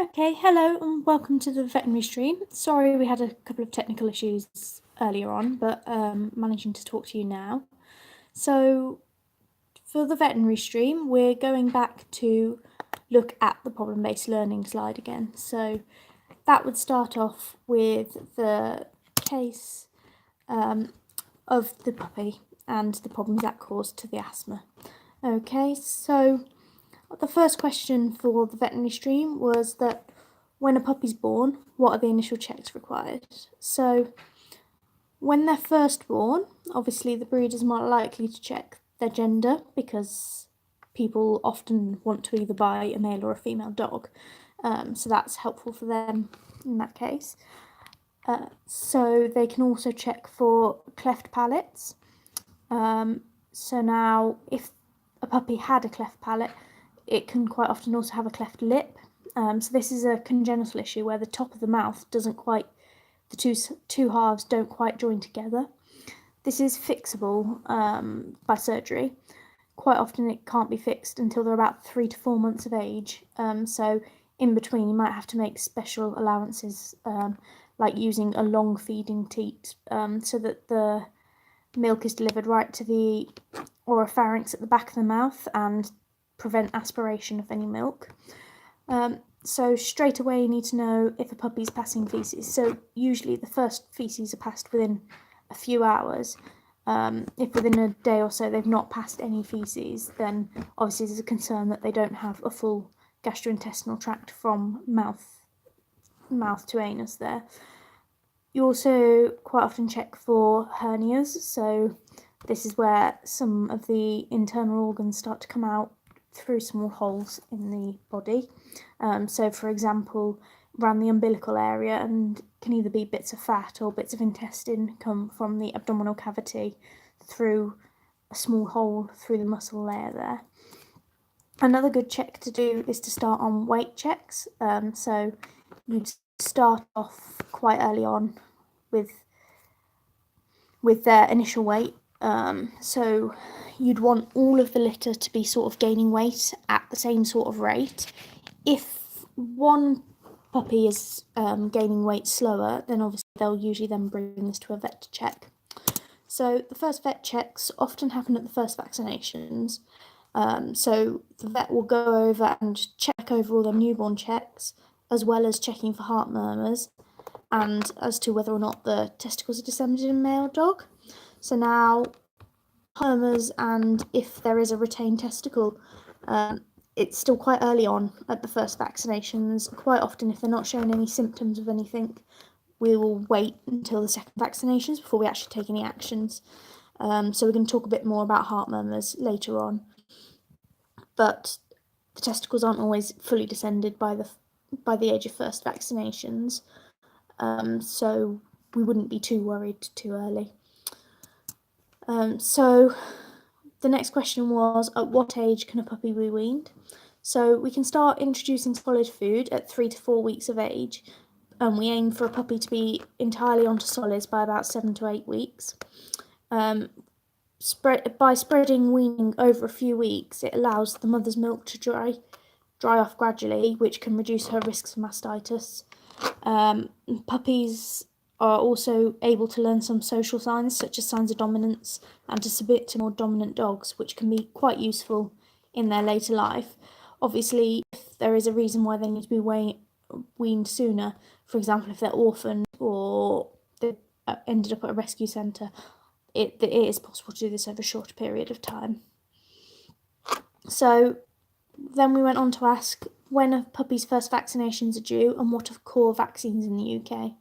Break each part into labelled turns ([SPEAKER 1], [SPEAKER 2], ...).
[SPEAKER 1] Okay, hello and welcome to the veterinary stream. Sorry we had a couple of technical issues earlier on, but managing to talk to you now. So for the veterinary stream, we're going back to look at the problem-based learning slide again. So that would start off with the case of the puppy and the problems that caused to the asthma. Okay, so the first question for the veterinary stream was that when a puppy's born, what are the initial checks required? So when they're first born, obviously the breeder's more likely to check their gender because people often want to either buy a male or a female dog. So that's helpful for them in that case. So they can also check for cleft palates. So now if a puppy had a cleft palate, it can quite often also have a cleft lip. So this is a congenital issue where the top of the mouth doesn't quite, the two halves don't quite join together. This is fixable by surgery. Quite often it can't be fixed until they're about 3 to 4 months of age. So in between you might have to make special allowances, like using a long feeding teat, so that the milk is delivered right to the oropharynx at the back of the mouth and prevent aspiration of any milk. So straight away you need to know if a puppy's passing faeces. So usually the first faeces are passed within a few hours. If within a day or so they've not passed any faeces, then obviously there's a concern that they don't have a full gastrointestinal tract from mouth to anus there. You also quite often check for hernias, so this is where some of the internal organs start to come out through small holes in the body. So for example, around the umbilical area, and can either be bits of fat or bits of intestine come from the abdominal cavity through a small hole through the muscle layer there. Another good check to do is to start on weight checks. So you'd start off quite early on with their initial weight. So you'd want all of the litter to be sort of gaining weight at the same sort of rate. If one puppy is gaining weight slower, then obviously they'll usually then bring this to a vet to check. So the first vet checks often happen at the first vaccinations. So the vet will go over and check over all their newborn checks, as well as checking for heart murmurs and as to whether or not the testicles are descended in a male dog. So now, murmurs and if there is a retained testicle, it's still quite early on at the first vaccinations. Quite often, if they're not showing any symptoms of anything, we will wait until the second vaccinations before we actually take any actions. So we're going to talk a bit more about heart murmurs later on. But the testicles aren't always fully descended by the age of first vaccinations. So we wouldn't be too worried too early. So the next question was, at what age can a puppy be weaned? So we can start introducing solid food at 3 to 4 weeks of age, and we aim for a puppy to be entirely onto solids by about 7 to 8 weeks. By spreading weaning over a few weeks, it allows the mother's milk to dry off gradually, which can reduce her risks for mastitis. Puppies are also able to learn some social signs, such as signs of dominance, and to submit to more dominant dogs, which can be quite useful in their later life. Obviously, if there is a reason why they need to be weaned sooner, for example, if they're orphaned or they ended up at a rescue centre, it is possible to do this over a shorter period of time. So then we went on to ask when a puppy's first vaccinations are due and what are core vaccines in the UK.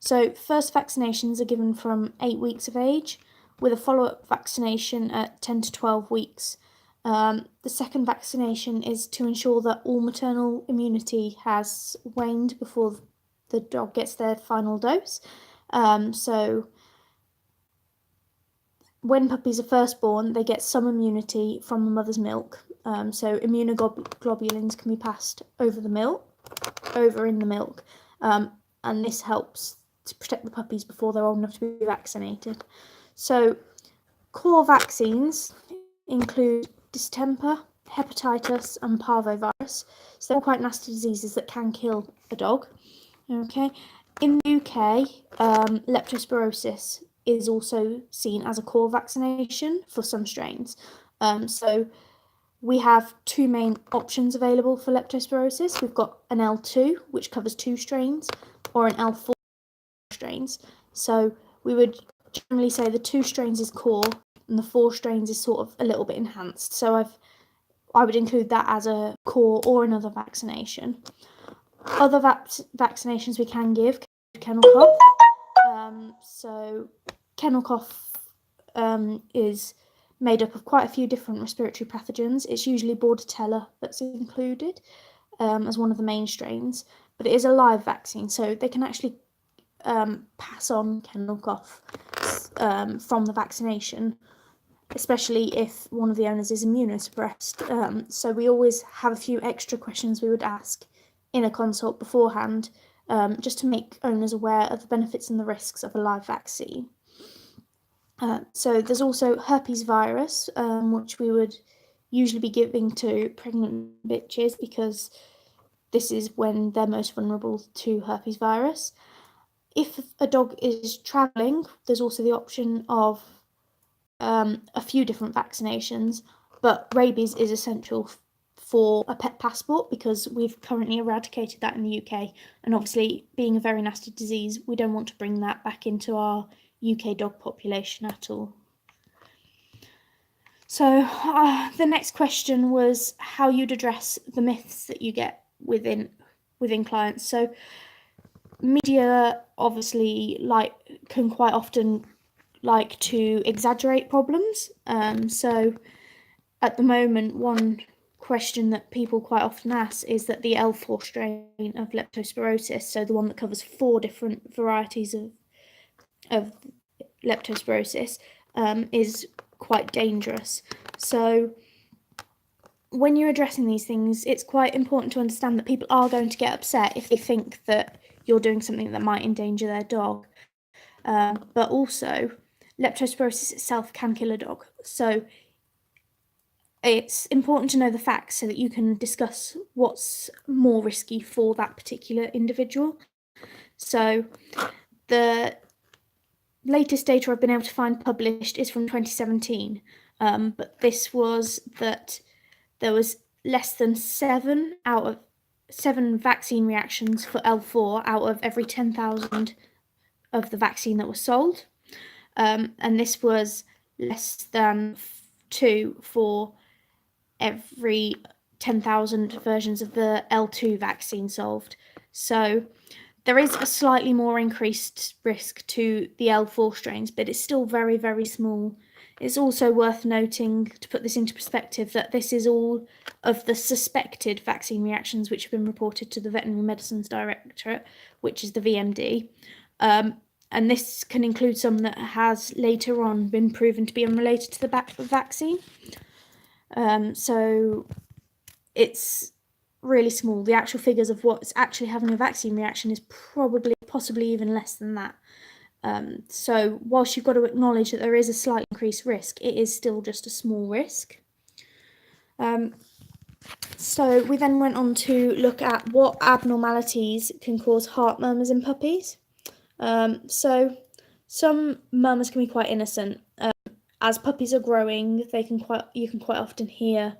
[SPEAKER 1] So first vaccinations are given from 8 weeks of age, with a follow-up vaccination at 10 to 12 weeks. The second vaccination is to ensure that all maternal immunity has waned before the dog gets their final dose. So when puppies are first born, they get some immunity from the mother's milk. So immunoglobulins can be passed over in the milk, and this helps to protect the puppies before they're old enough to be vaccinated. So core vaccines include distemper, hepatitis, and parvovirus. So they're quite nasty diseases that can kill a dog. Okay. In the UK, leptospirosis is also seen as a core vaccination for some strains. So we have two main options available for leptospirosis. We've got an L2, which covers 2 strains, or an L4 strains. So we would generally say the 2 strains is core, and the 4 strains is sort of a little bit enhanced. So I would include that as a core or another vaccination. Other vaccinations we can give kennel cough. So kennel cough is made up of quite a few different respiratory pathogens. It's usually Bordetella that's included as one of the main strains, but it is a live vaccine, so they can actually pass on kennel cough from the vaccination, especially if one of the owners is immunosuppressed. So we always have a few extra questions we would ask in a consult beforehand, just to make owners aware of the benefits and the risks of a live vaccine. So there's also herpes virus, which we would usually be giving to pregnant bitches because this is when they're most vulnerable to herpes virus. If a dog is travelling, there's also the option of a few different vaccinations, but rabies is essential for a pet passport because we've currently eradicated that in the UK, and obviously being a very nasty disease, we don't want to bring that back into our UK dog population at all. So the next question was how you'd address the myths that you get within clients. So media obviously can quite often like to exaggerate problems. So at the moment, one question that people quite often ask is that the L4 strain of leptospirosis, so the one that covers 4 different varieties of leptospirosis, is quite dangerous. So when you're addressing these things, it's quite important to understand that people are going to get upset if they think that you're doing something that might endanger their dog. But also, leptospirosis itself can kill a dog. So it's important to know the facts so that you can discuss what's more risky for that particular individual. So the latest data I've been able to find published is from 2017, but this was that there was less than 7 vaccine reactions for L4 out of every 10,000 of the vaccine that was sold, and this was less than 2 for every 10,000 versions of the L2 vaccine sold. So there is a slightly more increased risk to the L4 strains, but it's still very, very small. It's also worth noting, to put this into perspective, that this is all of the suspected vaccine reactions which have been reported to the Veterinary Medicines Directorate, which is the VMD. And this can include some that has later on been proven to be unrelated to the vaccine. So it's really small. The actual figures of what's actually having a vaccine reaction is possibly even less than that. So whilst you've got to acknowledge that there is a slight increased risk, it is still just a small risk. So we then went on to look at what abnormalities can cause heart murmurs in puppies. So some murmurs can be quite innocent. As puppies are growing, you can quite often hear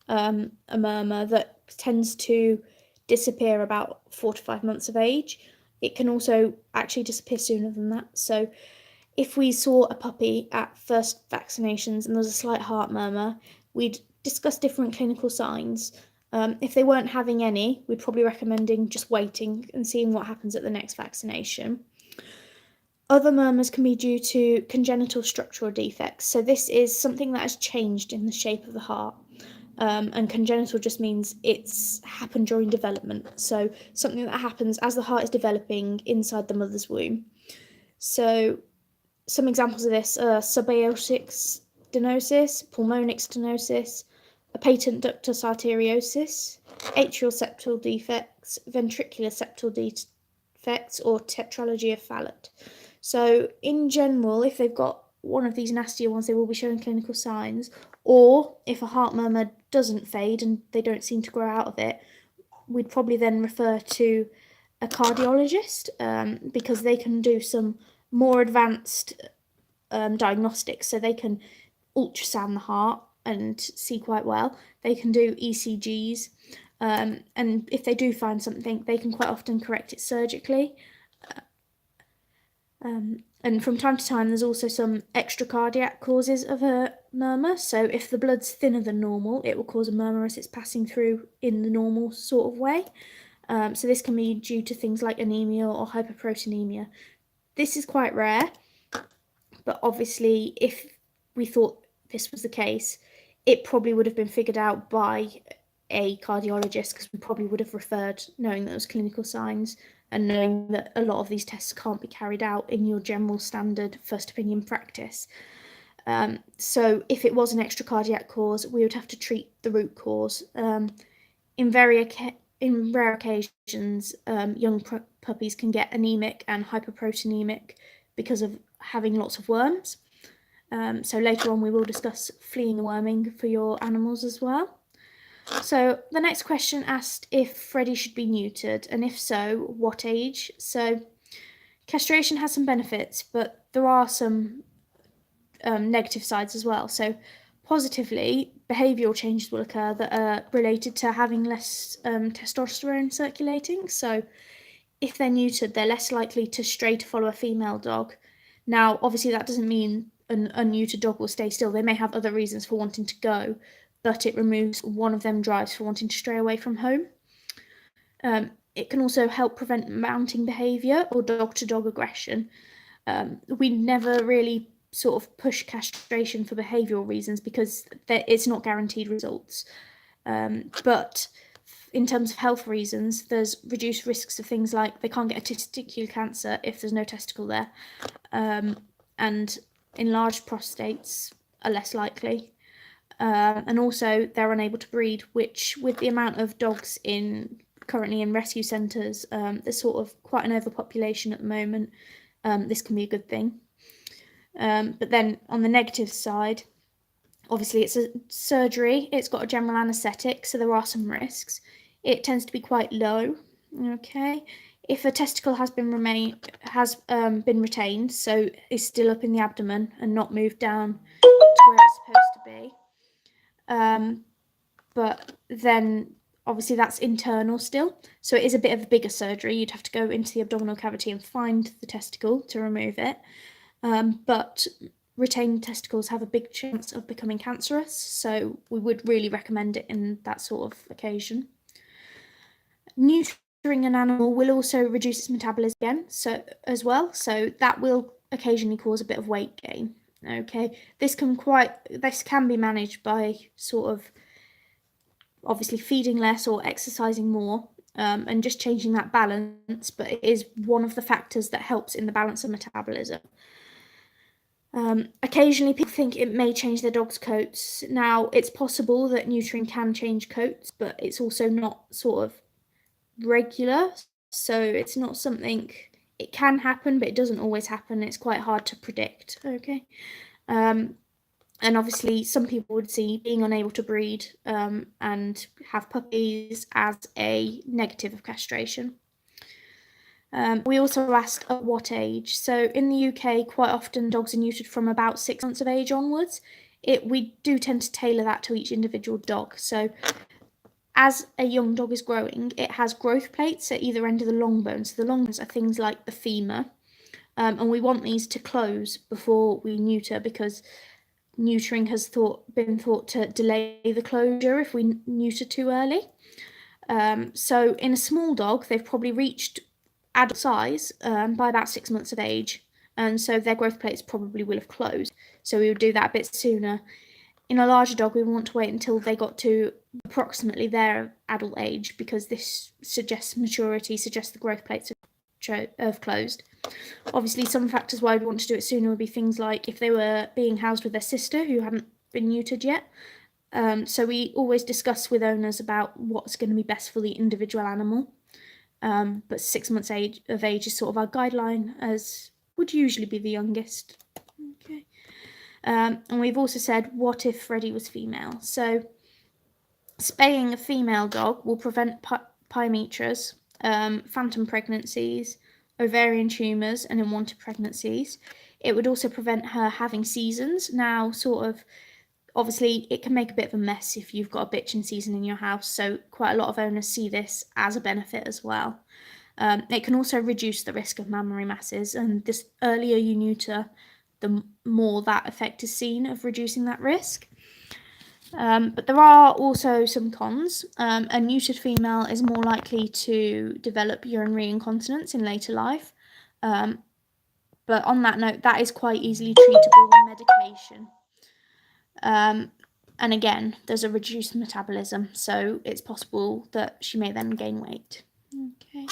[SPEAKER 1] a murmur that tends to disappear about 4 to 5 months of age. It can also actually disappear sooner than that. So if we saw a puppy at first vaccinations and there was a slight heart murmur, we'd discuss different clinical signs. If they weren't having any, we'd probably recommending just waiting and seeing what happens at the next vaccination. Other murmurs can be due to congenital structural defects. So this is something that has changed in the shape of the heart. And congenital just means it's happened during development. So something that happens as the heart is developing inside the mother's womb. So some examples of this are subaortic stenosis, pulmonic stenosis, a patent ductus arteriosus, atrial septal defects, ventricular septal defects, or tetralogy of Fallot. So in general, if they've got one of these nastier ones, they will be showing clinical signs, Or if a heart murmur doesn't fade and they don't seem to grow out of it, we'd probably then refer to a cardiologist, because they can do some more advanced diagnostics. So they can ultrasound the heart and see quite well. They can do ECGs, and if they do find something, they can quite often correct it surgically. And from time to time, there's also some extracardiac causes of a murmur. So if the blood's thinner than normal, it will cause a murmur as it's passing through in the normal sort of way. So this can be due to things like anemia or hyperproteinemia. This is quite rare, but obviously if we thought this was the case, it probably would have been figured out by a cardiologist, because we probably would have referred, knowing those clinical signs and knowing that a lot of these tests can't be carried out in your general standard first opinion practice. So if it was an extracardiac cause, we would have to treat the root cause. In rare occasions, young puppies can get anemic and hyperproteinemic because of having lots of worms. So later on we will discuss flea and worming for your animals as well. So the next question asked if Freddie should be neutered, and if so, what age? So castration has some benefits, but there are some negative sides as well. So positively, behavioural changes will occur that are related to having less testosterone circulating. So if they're neutered, they're less likely to stray to follow a female dog. Now, obviously, that doesn't mean a neutered dog will stay still. They may have other reasons for wanting to go, but it removes one of them drives for wanting to stray away from home. It can also help prevent mounting behaviour or dog-to-dog aggression. We never really sort of push castration for behavioural reasons because it's not guaranteed results. But in terms of health reasons, there's reduced risks of things like they can't get a testicular cancer if there's no testicle there, and enlarged prostates are less likely. And also they're unable to breed, which with the amount of dogs currently in rescue centres, there's sort of quite an overpopulation at the moment. This can be a good thing. But then on the negative side, obviously it's a surgery, it's got a general anaesthetic, so there are some risks. It tends to be quite low. Okay, if a testicle has been retained, so is still up in the abdomen and not moved down to where it's supposed to be, but then obviously that's internal still, so it is a bit of a bigger surgery. You'd have to go into the abdominal cavity and find the testicle to remove it, but retained testicles have a big chance of becoming cancerous, so we would really recommend it in that sort of occasion. Neutering an animal will also reduce its metabolism again, so that will occasionally cause a bit of weight gain. Okay, this can be managed by sort of obviously feeding less or exercising more, and just changing that balance, but it is one of the factors that helps in the balance of metabolism. Occasionally people think it may change their dog's coats. Now, it's possible that neutering can change coats, but it's also not sort of regular, so it's not something, it can happen, but it doesn't always happen. It's quite hard to predict. Okay, and obviously some people would see being unable to breed and have puppies as a negative of castration. We also asked at what age. So in the UK, quite often dogs are neutered from about 6 months of age onwards. We do tend to tailor that to each individual dog. So as a young dog is growing, it has growth plates at either end of the long bones. So the long bones are things like the femur, and we want these to close before we neuter, because neutering has been thought to delay the closure if we neuter too early. So in a small dog, they've probably reached adult size by about 6 months of age, and so their growth plates probably will have closed. So we would do that a bit sooner. In a larger dog, we want to wait until they got to approximately their adult age, because this suggests maturity, suggests the growth plates have closed. Obviously, some factors why we'd want to do it sooner would be things like if they were being housed with their sister who hadn't been neutered yet. So we always discuss with owners about what's going to be best for the individual animal. But 6 months of age is sort of our guideline, as would usually be the youngest. Okay. And we've also said, what if Freddie was female? So spaying a female dog will prevent pyometras, phantom pregnancies, ovarian tumours, and unwanted pregnancies. It would also prevent her having seasons. Now, obviously, it can make a bit of a mess if you've got a bitching season in your house, so quite a lot of owners see this as a benefit as well. It can also reduce the risk of mammary masses, and the earlier you neuter, the more that effect is seen of reducing that risk. But there are also some cons. A neutered female is more likely to develop urinary incontinence in later life. But on that note, that is quite easily treatable with medication. And again, there's a reduced metabolism, so it's possible that she may then gain weight. Okay.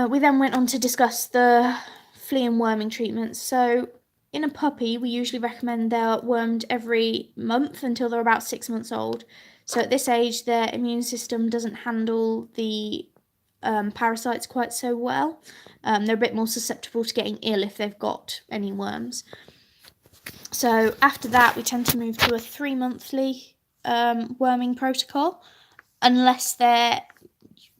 [SPEAKER 1] We then went on to discuss the flea and worming treatments. So in a puppy, we usually recommend they're wormed every month until they're about 6 months old. So at this age, their immune system doesn't handle the parasites quite so well. They're a bit more susceptible to getting ill if they've got any worms. So after that, we tend to move to a 3-monthly worming protocol, unless they're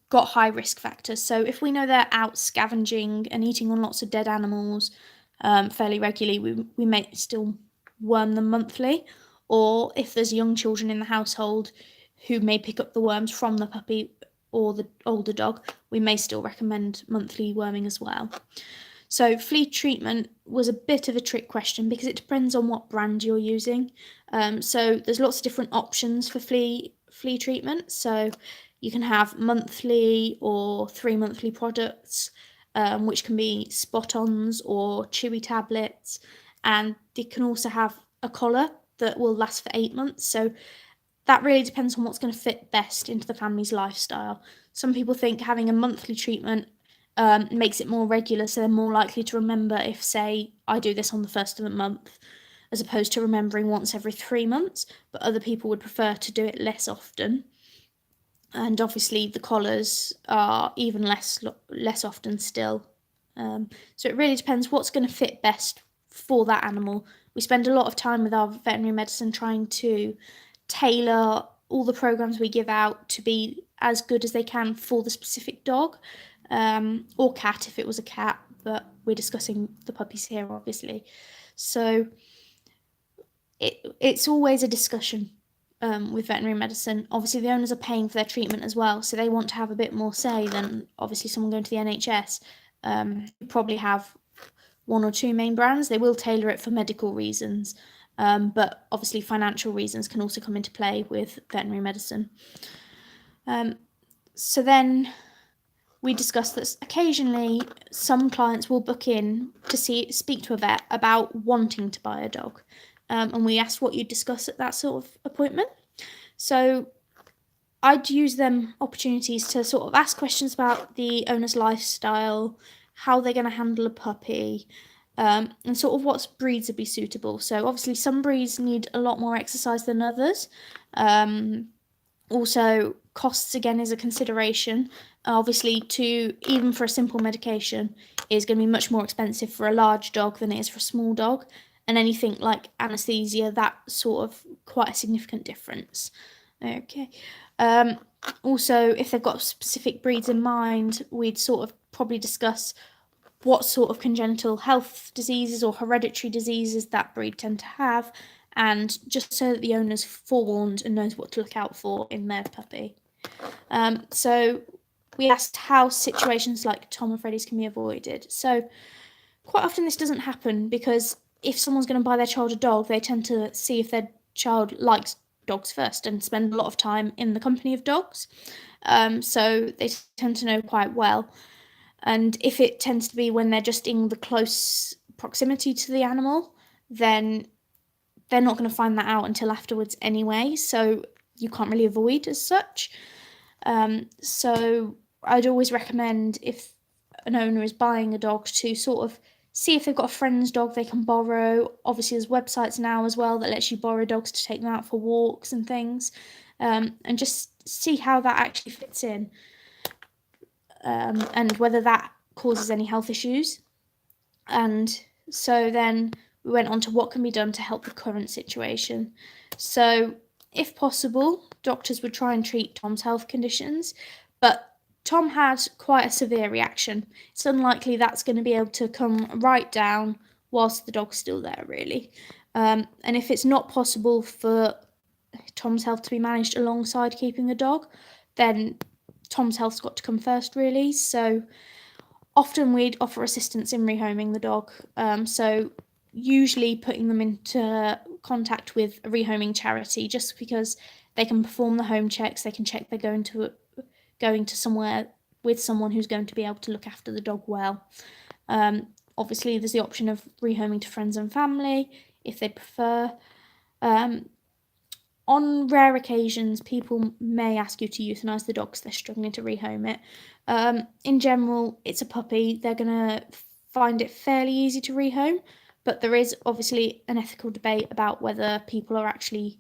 [SPEAKER 1] got high risk factors. So if we know they're out scavenging and eating on lots of dead animals fairly regularly, we may still worm them monthly. Or if there's young children in the household who may pick up the worms from the puppy or the older dog, we may still recommend monthly worming as well. So flea treatment was a bit of a trick question because it depends on what brand you're using. So there's lots of different options for flea treatment. So you can have monthly or 3-monthly products, which can be spot-ons or chewy tablets, and they can also have a collar that will last for 8 months. So that really depends on what's going to fit best into the family's lifestyle. Some people think having a monthly treatment makes it more regular, so they're more likely to remember if, say, I do this on the first of the month, as opposed to remembering once every 3 months, but other people would prefer to do it less often. And obviously the collars are even less often still. So it really depends what's going to fit best for that animal. We spend a lot of time with our veterinary medicine trying to tailor all the programs we give out to be as good as they can for the specific dog, or cat if it was a cat, but we're discussing the puppies here, obviously. So it's always a discussion with veterinary medicine. Obviously, the owners are paying for their treatment as well, so they want to have a bit more say than obviously someone going to the NHS. You probably have 1 or 2 main brands. They will tailor it for medical reasons, but obviously financial reasons can also come into play with veterinary medicine. So then we discussed that occasionally some clients will book in to speak to a vet about wanting to buy a dog. And we asked what you'd discuss at that sort of appointment. So I'd use them opportunities to sort of ask questions about the owner's lifestyle, how they're going to handle a puppy, and sort of what breeds would be suitable. So obviously some breeds need a lot more exercise than others. Also, costs again is a consideration. Obviously, even for a simple medication is going to be much more expensive for a large dog than it is for a small dog. And anything like anaesthesia, that's sort of quite a significant difference. Okay. Also, if they've got specific breeds in mind, we'd sort of probably discuss what sort of congenital health diseases or hereditary diseases that breed tend to have, and just so that the owner's forewarned and knows what to look out for in their puppy. So we asked how situations like Tom and Freddie's can be avoided. So quite often this doesn't happen because if someone's going to buy their child a dog, they tend to see if their child likes dogs first and spend a lot of time in the company of dogs. So they tend to know quite well. And if it tends to be when they're just in the close proximity to the animal, then they're not going to find that out until afterwards anyway. So you can't really avoid as such. So I'd always recommend, if an owner is buying a dog, to sort of see if they've got a friend's dog they can borrow. Obviously, there's websites now as well that lets you borrow dogs to take them out for walks and things, and just see how that actually fits in, and whether that causes any health issues. And so then we went on to what can be done to help the current situation. So, if possible, doctors would try and treat Tom's health conditions, but Tom had quite a severe reaction. It's unlikely that's going to be able to come right down whilst the dog's still there, really. And if it's not possible for Tom's health to be managed alongside keeping a dog, then Tom's health's got to come first, really. So often we'd offer assistance in rehoming the dog. So usually putting them into contact with a rehoming charity, just because they can perform the home checks, they can check they're going to somewhere with someone who's going to be able to look after the dog well. Obviously, there's the option of rehoming to friends and family if they prefer. On rare occasions, people may ask you to euthanize the dog because they're struggling to rehome it. In general, it's a puppy. They're going to find it fairly easy to rehome, but there is obviously an ethical debate about whether people are actually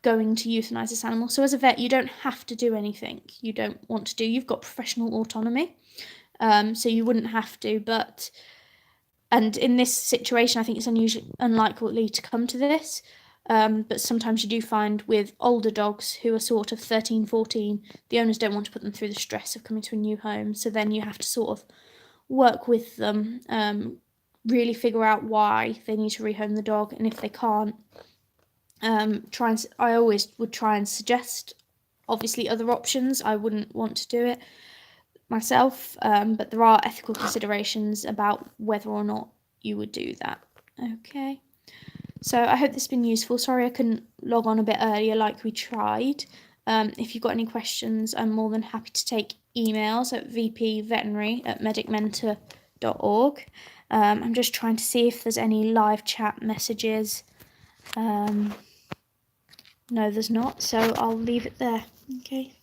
[SPEAKER 1] going to euthanize this animal. So as a vet, you don't have to do anything you don't want to do. You've got professional autonomy, so you wouldn't have to. And in this situation, I think it's unlikely to come to this. But sometimes you do find with older dogs who are sort of 13, 14, the owners don't want to put them through the stress of coming to a new home. So then you have to sort of work with them, really figure out why they need to rehome the dog. And if they can't, I always would try and suggest, obviously, other options. I wouldn't want to do it myself, but there are ethical considerations about whether or not you would do that. Okay. So I hope this has been useful. Sorry I couldn't log on a bit earlier like we tried. If you've got any questions, I'm more than happy to take emails at vpveterinary@medicmentor.org. I'm just trying to see if there's any live chat messages. No, there's not, so I'll leave it there. Okay.